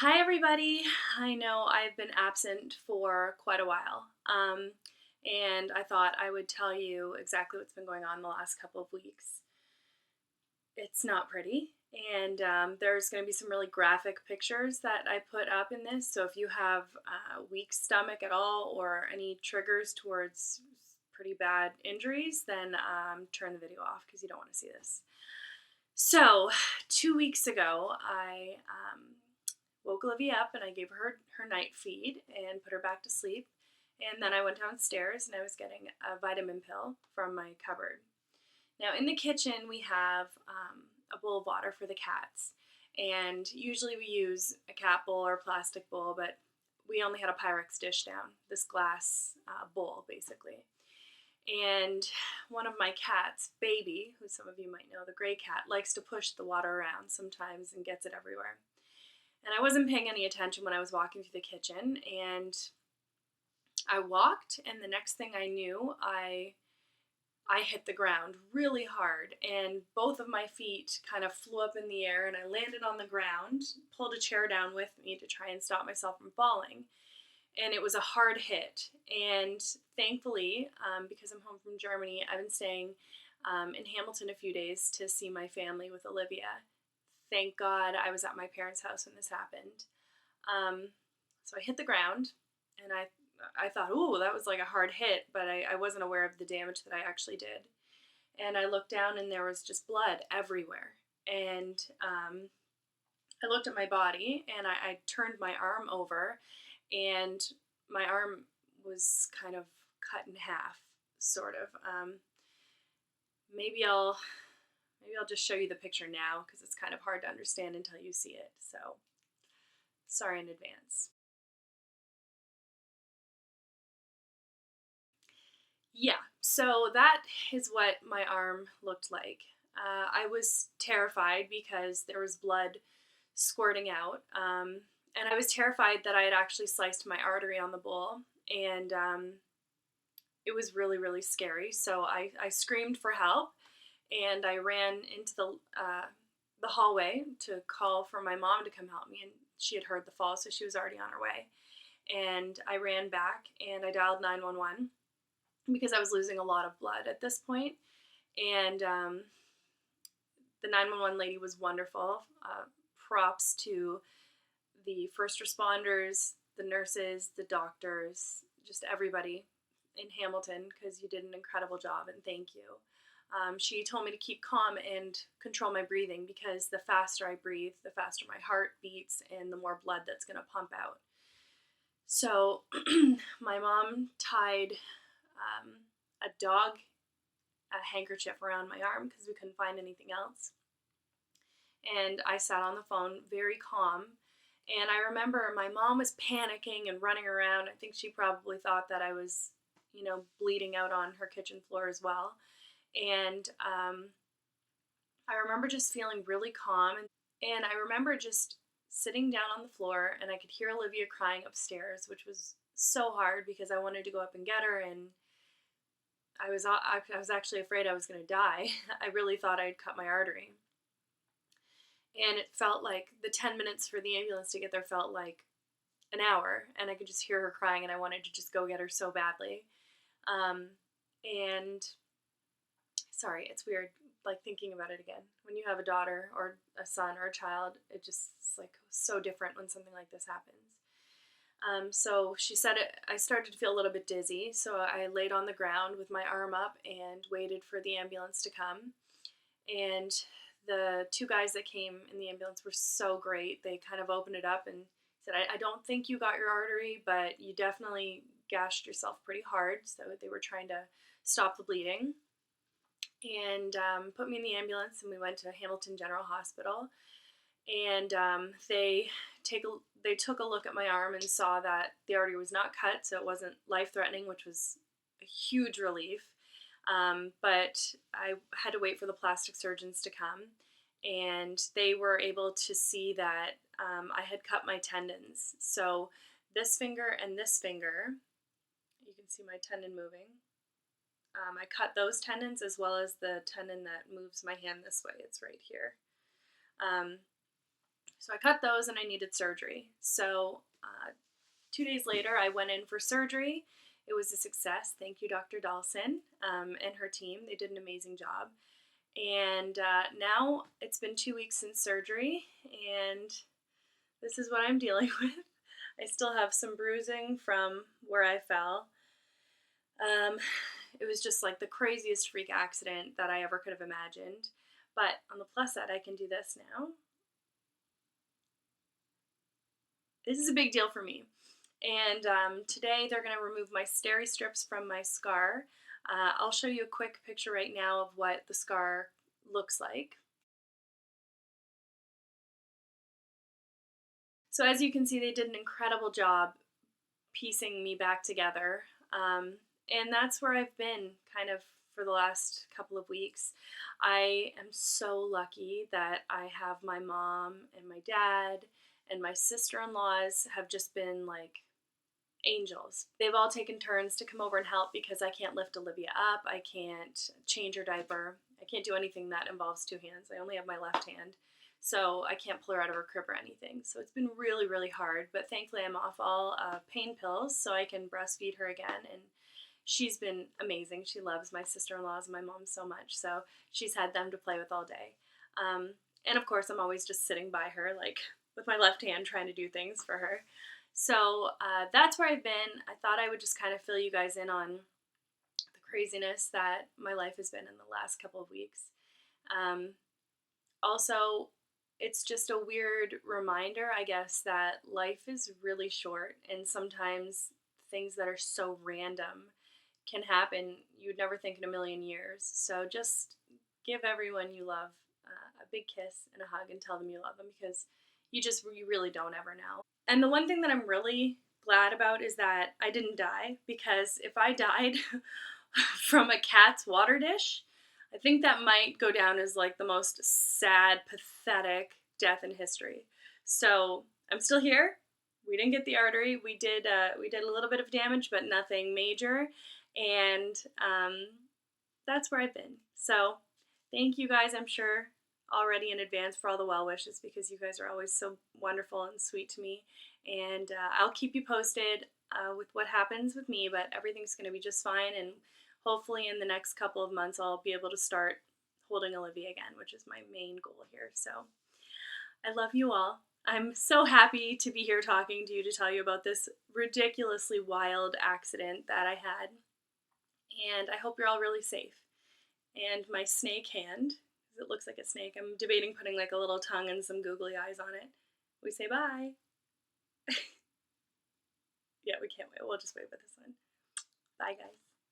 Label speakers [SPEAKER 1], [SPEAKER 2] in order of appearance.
[SPEAKER 1] Hi, everybody. I know I've been absent for quite a while, and I thought I would tell you exactly what's been going on the last couple of weeks. It's not pretty, and there's going to be some really graphic pictures that I put up in this. So if you have a weak stomach at all or any triggers towards pretty bad injuries, then turn the video off because you don't want to see this. So, 2 weeks ago, I woke Olivia up and I gave her night feed and put her back to sleep. And then I went downstairs and I was getting a vitamin pill from my cupboard. Now, in the kitchen, we have a bowl of water for the cats. And usually we use a cat bowl or a plastic bowl, but we only had a Pyrex dish down, this glass bowl, basically. And one of my cats, Baby, who some of you might know, the gray cat, likes to push the water around sometimes and gets it everywhere. And I wasn't paying any attention when I was walking through the kitchen, and I walked, and the next thing I knew, I hit the ground really hard, and both of my feet kind of flew up in the air, and I landed on the ground, pulled a chair down with me to try and stop myself from falling. And it was a hard hit. And thankfully, because I'm home from Germany, I've been staying in Hamilton a few days to see my family with Olivia. Thank God I was at my parents' house when this happened. Um, so I hit the ground, and I thought, ooh, that was like a hard hit, but I wasn't aware of the damage that I actually did. And I looked down, and there was just blood everywhere. And I looked at my body, and I turned my arm over, and my arm was kind of cut in half, sort of. Maybe I'll just show you the picture now because it's kind of hard to understand until you see it. So sorry in advance. Yeah, so that is what my arm looked like. I was terrified because there was blood squirting out, and I was terrified that I had actually sliced my artery on the bowl, and it was really, really scary. So I screamed for help, and I ran into the hallway to call for my mom to come help me, and she had heard the fall, so she was already on her way. And I ran back and I dialed 911 because I was losing a lot of blood at this point. And the 911 lady was wonderful. Props to the first responders, the nurses, the doctors, just everybody in Hamilton because you did an incredible job, and thank you. She told me to keep calm and control my breathing because the faster I breathe, the faster my heart beats and the more blood that's going to pump out. So my mom tied a dog a handkerchief around my arm because we couldn't find anything else. And I sat on the phone very calm. And I remember my mom was panicking and running around. I think she probably thought that I was, bleeding out on her kitchen floor as well. And I remember just feeling really calm. And I remember just sitting down on the floor and I could hear Olivia crying upstairs, which was so hard because I wanted to go up and get her. And I was actually afraid I was going to die. I really thought I'd cut my artery. And it felt like the 10 minutes for the ambulance to get there felt like an hour. And I could just hear her crying, and I wanted to just go get her so badly. And sorry, it's weird, like thinking about it again. When you have a daughter or a son or a child, it's like so different when something like this happens. So she said I started to feel a little bit dizzy, so I laid on the ground with my arm up and waited for the ambulance to come. And the two guys that came in the ambulance were so great. They kind of opened it up and said, I don't think you got your artery, but you definitely gashed yourself pretty hard. So they were trying to stop the bleeding. And put me in the ambulance, and we went to Hamilton General Hospital. And they took a look at my arm and saw that the artery was not cut, so it wasn't life-threatening, which was a huge relief. But I had to wait for the plastic surgeons to come, and they were able to see that I had cut my tendons. So this finger and this finger, you can see my tendon moving. I cut those tendons as well as the tendon that moves my hand this way. It's right here. So I cut those and I needed surgery. So 2 days later, I went in for surgery. It was a success. Thank you, Dr. Dawson, and her team. They did an amazing job. And now it's been 2 weeks since surgery, and this is what I'm dealing with. I still have some bruising from where I fell. Um, it was just like the craziest freak accident that I ever could have imagined. But on the plus side, I can do this now. This is a big deal for me. And today they're going to remove my steri strips from my scar. I'll show you a quick picture right now of what the scar looks like. So as you can see, they did an incredible job piecing me back together. And that's where I've been kind of for the last couple of weeks. I am so lucky that I have my mom and my dad and my sister-in-laws have just been like angels. They've all taken turns to come over and help because I can't lift Olivia up. I can't change her diaper. I can't do anything that involves two hands. I only have my left hand. So I can't pull her out of her crib or anything. So it's been really, really hard. But thankfully, I'm off all pain pills so I can breastfeed her again. And she's been amazing. She loves my sister-in-laws and my mom so much. So she's had them to play with all day. And of course, I'm always just sitting by her, like with my left hand, trying to do things for her. So that's where I've been. I thought I would just kind of fill you guys in on the craziness that my life has been in the last couple of weeks. Also, it's just a weird reminder, I guess, that life is really short, and sometimes things that are so random can happen you'd never think in a million years. So just give everyone you love a big kiss and a hug and tell them you love them, because you really don't ever know. And the one thing that I'm really glad about is that I didn't die, because if I died from a cat's water dish, I think that might go down as like the most sad, pathetic death in history. So I'm still here. We didn't get the artery. We did a little bit of damage, but nothing major. And that's where I've been. So thank you guys, I'm sure, already in advance for all the well wishes, because you guys are always so wonderful and sweet to me. And I'll keep you posted with what happens with me, but everything's going to be just fine. And hopefully in the next couple of months, I'll be able to start holding Olivia again, which is my main goal here. So I love you all. I'm so happy to be here talking to you to tell you about this ridiculously wild accident that I had. And I hope you're all really safe. And my snake hand, because it looks like a snake, I'm debating putting like a little tongue and some googly eyes on it. We say bye. Yeah, we can't wait. We'll just wait with this one. Bye, guys.